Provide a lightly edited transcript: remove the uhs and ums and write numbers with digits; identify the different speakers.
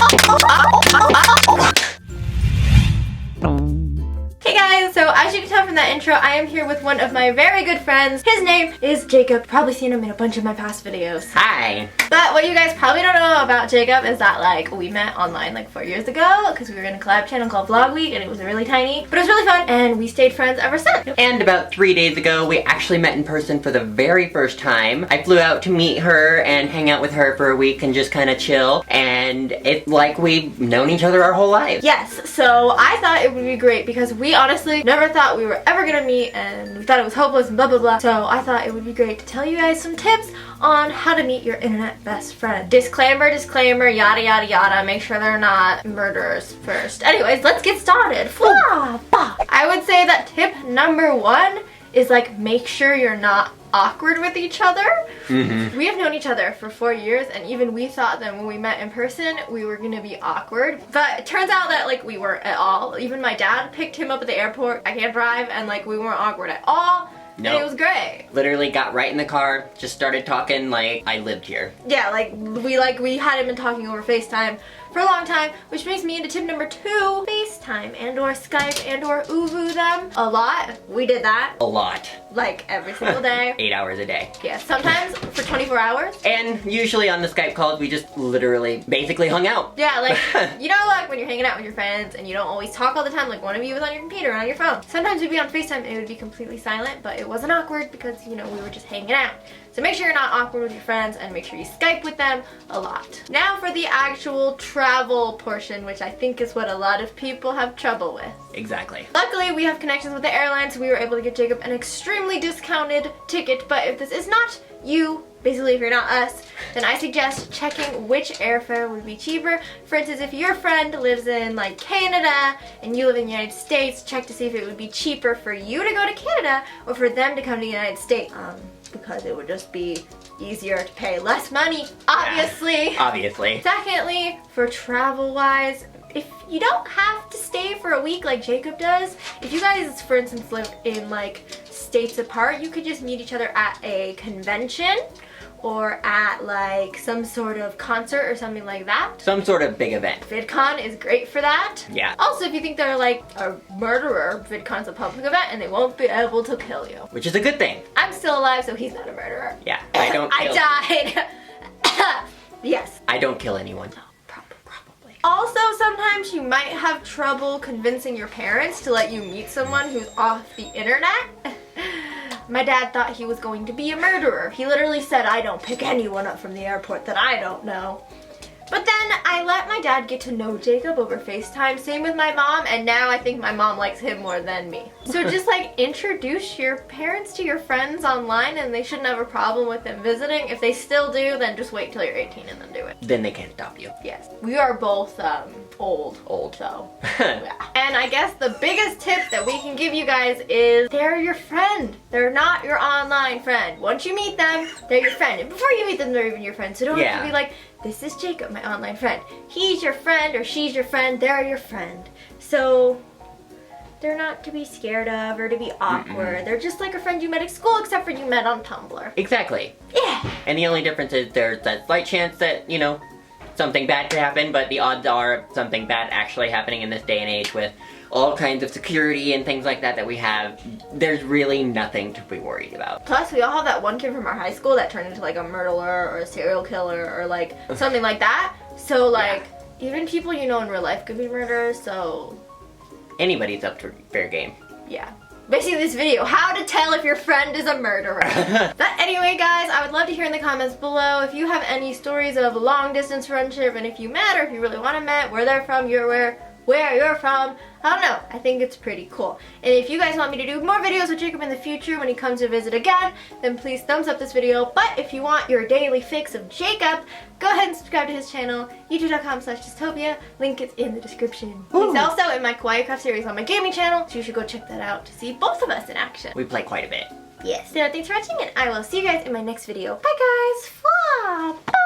Speaker 1: Hey guys, so as you can tell from that intro, I am here with one of my very good friends. His name is Jacob. Probably seen him in a bunch of my past videos.
Speaker 2: Hi.
Speaker 1: But what you guys probably don't know about Jacob is that like we met online like 4 years ago because we were in a collab channel called Vlog Week and it was really tiny. But it was really fun and we stayed friends ever since.
Speaker 2: And about 3 days ago, we actually met in person for the very first time. I flew out to meet her and hang out with her for a week and just kind of chill. And it's like we've known each other our whole lives.
Speaker 1: Yes, so I thought it would be great because we honestly never thought we were ever gonna meet and we thought it was hopeless and blah blah blah. So I thought it would be great to tell you guys some tips on how to meet your internet best friend. Disclaimer, disclaimer, yada yada yada. Make sure they're not murderers first. Anyways, let's get started. I would say that tip number 1 is like make sure you're not awkward with each other. We have known each other for 4 years and even we thought that when we met in person we were gonna be awkward, but it turns out that like we weren't at all. Even my dad picked him up at the airport. I can't drive and like we weren't awkward at all.
Speaker 2: No.
Speaker 1: And it was great.
Speaker 2: Literally got right in the car, just started talking like I lived here.
Speaker 1: Yeah, we hadn't been talking over FaceTime for a long time, which brings me into tip number 2, FaceTime and or Skype and or Uvu them a lot. We did that.
Speaker 2: A lot.
Speaker 1: Like every single day.
Speaker 2: 8 hours a day.
Speaker 1: Yeah, sometimes for 24 hours.
Speaker 2: And usually on the Skype calls, we just literally basically hung out.
Speaker 1: Yeah, like, you know, like when you're hanging out with your friends and you don't always talk all the time, like one of you was on your computer or on your phone. Sometimes we'd be on FaceTime and it would be completely silent, but it wasn't awkward because, you know, we were just hanging out. So make sure you're not awkward with your friends and make sure you Skype with them a lot. Now for the actual travel portion, which I think is what a lot of people have trouble with.
Speaker 2: Exactly.
Speaker 1: Luckily, we have connections with the airline, so we were able to get Jacob an extremely discounted ticket, but if this is not you, basically if you're not us, then I suggest checking which airfare would be cheaper. For instance, if your friend lives in like Canada and you live in the United States, check to see if it would be cheaper for you to go to Canada or for them to come to the United States. Because it would just be easier to pay less money, obviously.
Speaker 2: Yeah, obviously.
Speaker 1: Secondly, for travel-wise, if you don't have to stay for a week like Jacob does, if you guys, for instance, live in like states apart, you could just meet each other at a convention or at like some sort of concert or something like that.
Speaker 2: Some sort of big event.
Speaker 1: VidCon is great for that.
Speaker 2: Yeah.
Speaker 1: Also, if you think they're like a murderer, VidCon's a public event and they won't be able to kill you.
Speaker 2: Which is a good thing.
Speaker 1: I'm still alive, so he's not a murderer.
Speaker 2: Yeah, I don't kill.
Speaker 1: I died. Yes.
Speaker 2: I don't kill anyone.
Speaker 1: Probably. Also, sometimes you might have trouble convincing your parents to let you meet someone who's off the internet. My dad thought he was going to be a murderer. He literally said, I don't pick anyone up from the airport that I don't know. But then I let my dad get to know Jacob over FaceTime, same with my mom, and now I think my mom likes him more than me. So just like introduce your parents to your friends online and they shouldn't have a problem with them visiting. If they still do, then just wait till you're 18 and then do it.
Speaker 2: Then they can't stop you.
Speaker 1: Yes. We are both old, so yeah. And I guess the biggest tip that we can give you guys is they're your friend. They're not your online friend. Once you meet them, they're your friend. And before you meet them, they're even your friend. So don't have to be like, this is Jacob, my online friend. He's your friend or she's your friend. They're your friend. So they're not to be scared of or to be awkward. They're just like a friend you met at school, except for you met on Tumblr.
Speaker 2: Exactly.
Speaker 1: Yeah.
Speaker 2: And the only difference is there's that slight chance that, you know, something bad could happen, but the odds are of something bad actually happening in this day and age with all kinds of security and things like that that we have, there's really nothing to be worried about.
Speaker 1: Plus, we all have that one kid from our high school that turned into like a murderer or a serial killer or like something like that. So like, even people you know in real life could be murderers, so...
Speaker 2: Anybody's up to fair game.
Speaker 1: Yeah. Basically this video, how to tell if your friend is a murderer. But anyway guys, I would love to hear in the comments below if you have any stories of long distance friendship and if you met or if you really want to meet, where they're from, where you're from. I don't know. I think it's pretty cool. And if you guys want me to do more videos with Jacob in the future when he comes to visit again, then please thumbs up this video. But if you want your daily fix of Jacob, go ahead and subscribe to his channel, youtube.com/dystopia. Link is in the description. He's also in my Kawaii Craft series on my gaming channel, so you should go check that out to see both of us in action.
Speaker 2: We play quite a bit.
Speaker 1: Yes. So thanks for watching, and I will see you guys in my next video. Bye guys. Bye.